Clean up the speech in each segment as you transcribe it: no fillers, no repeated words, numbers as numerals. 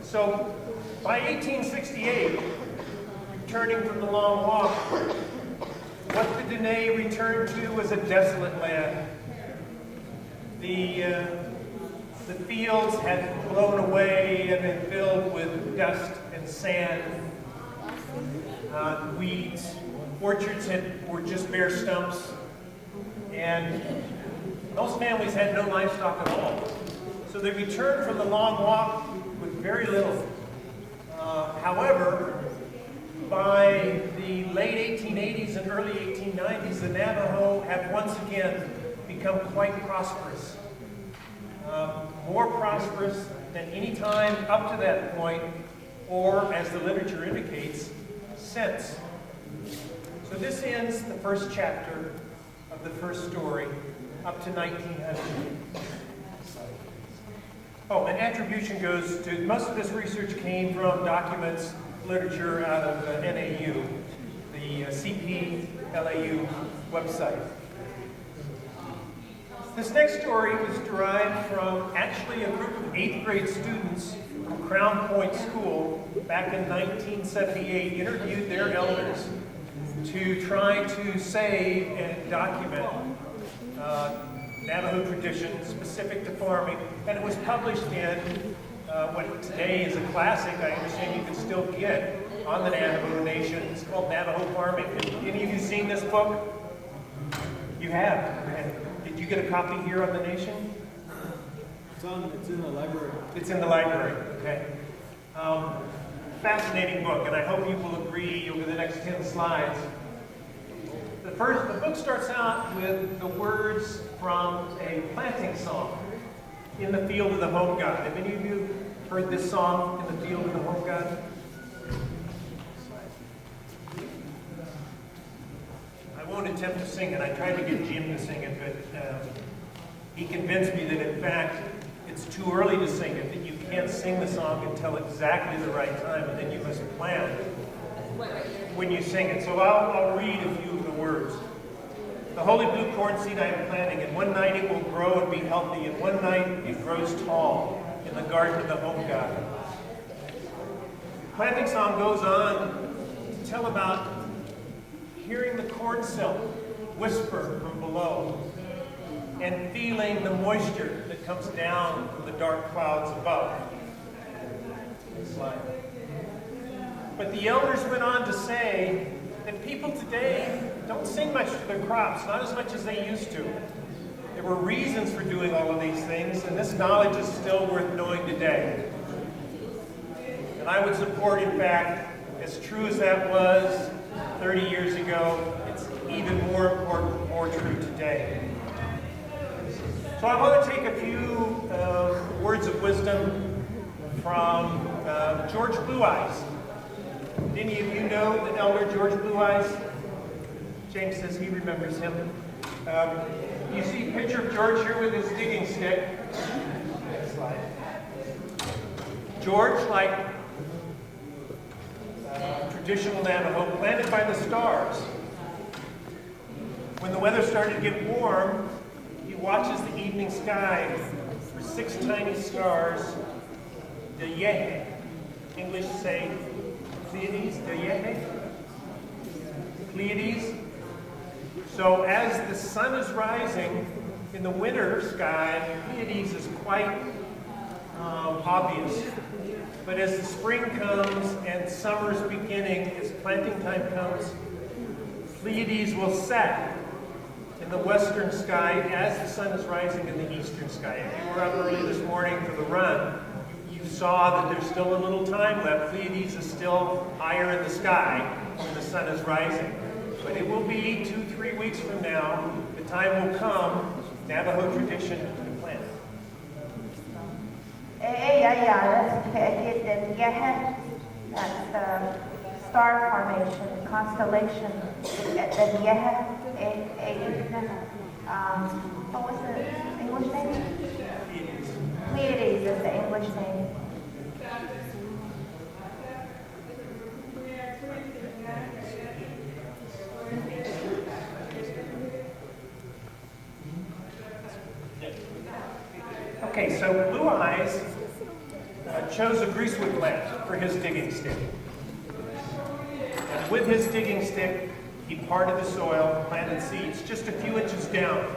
So by 1868, returning from the long walk, what the Diné returned to was a desolate land. The fields had blown away and been filled with dust and sand, weeds. Orchards were just bare stumps, and most families had no livestock at all. So they returned from the long walk with very little. However, by the late 1880s and early 1890s, the Navajo have once again become quite prosperous. More prosperous than any time up to that point, or as the literature indicates, since. So this ends the first chapter of the first story up to 1900. Oh, and attribution goes to, most of this research came from documents, literature out of NAU, the CPLAU website. This next story was derived from actually a group of 8th grade students from Crown Point School back in 1978 interviewed their elders to try to save and document Navajo tradition specific to farming, and it was published in what today is a classic. I understand you can still get on the Navajo Nation. It's called Navajo Farming. Have any of you seen this book? You have? Okay. Did you get a copy here on the Nation? It's in the library. It's in the library, okay. Fascinating book, and I hope you will agree over the next 10 slides. The book starts out with the words from a planting song, In the Field of the Home God. Have any of you heard this song, In the Field of the Home God? I won't attempt to sing it. I tried to get Jim to sing it, but he convinced me that, in fact, it's too early to sing it, that you can't sing the song until exactly the right time, and then you must plan when you sing it. So I'll read a few of the words. The holy blue corn seed I am planting, and one night it will grow and be healthy, and one night it grows tall in the garden of the home God. The planting song goes on to tell about hearing the corn silk whisper from below and feeling the moisture that comes down from the dark clouds above. Next slide. But the elders went on to say that people today don't sing much to their crops, not as much as they used to. There were reasons for doing all of these things, and this knowledge is still worth knowing today. And I would support, in fact, as true as that was 30 years ago, it's even more important, more true today. So I want to take a few words of wisdom from George Blue Eyes. Did any of you know the elder George Blue Eyes? James says he remembers him. You see a picture of George here with his digging stick. Next slide. George, like traditional Navajo, planted by the stars. When the weather started to get warm, he watches the evening sky for 6 tiny stars, Diné. English say Pleiades, Diné. Pleiades. So as the sun is rising in the winter sky, Pleiades is quite obvious. But as the spring comes and summer's beginning, as planting time comes, Pleiades will set in the western sky as the sun is rising in the eastern sky. If you were up early this morning for the run, you saw that there's still a little time left. Pleiades is still higher in the sky when the sun is rising. But it will be 2-3 weeks from now. The time will come, Navajo tradition, to plant. That's the star formation, constellation. What was the English name? Pleiades is the English name. Okay, so Blue Eyes chose a greasewood plant for his digging stick. And with his digging stick, he parted the soil, planted seeds just a few inches down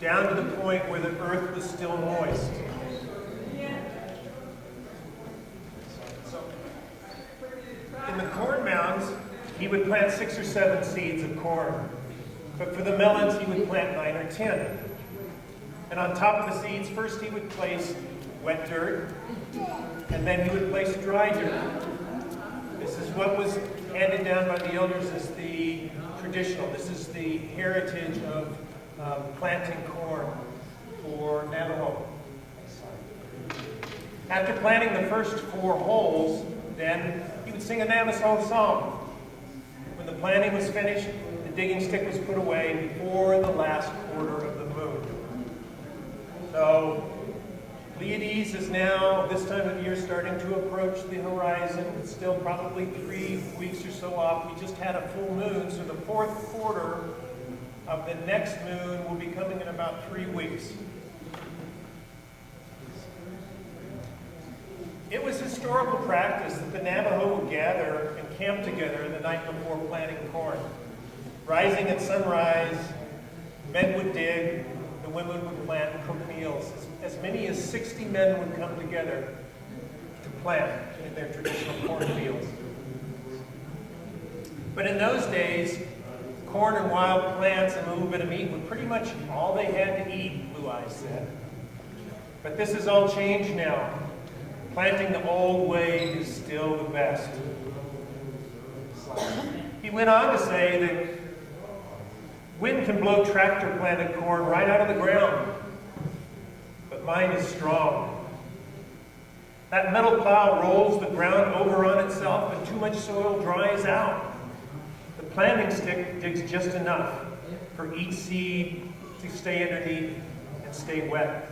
to the point where the earth was still moist. In the corn mounds, he would plant 6 or 7 seeds of corn. But for the melons, he would plant 9 or 10. And on top of the seeds, first he would place wet dirt, and then he would place dry dirt. This is what was handed down by the elders as the traditional. This is the heritage of planting corn for Navajo. After planting the first 4 holes, then he would sing a Navajo song. When the planting was finished, the digging stick was put away before the last quarter of the moon. So, Pleiades is now, this time of year, starting to approach the horizon. It's still probably 3 weeks or so off. We just had a full moon, so the 4th quarter of the next moon will be coming in about 3 weeks. It was historical practice that the Navajo would gather and camp together the night before planting corn. Rising at sunrise, men would dig, the women would plant and cook meals. As many as 60 men would come together to plant in their traditional cornfields. But in those days, corn and wild plants and a little bit of meat were pretty much all they had to eat, Blue Eyes said. But this has all changed now. Planting the old way is still the best. He went on to say that wind can blow tractor-planted corn right out of the ground, but mine is strong. That metal plow rolls the ground over on itself and too much soil dries out. The planting stick digs just enough for each seed to stay underneath and stay wet.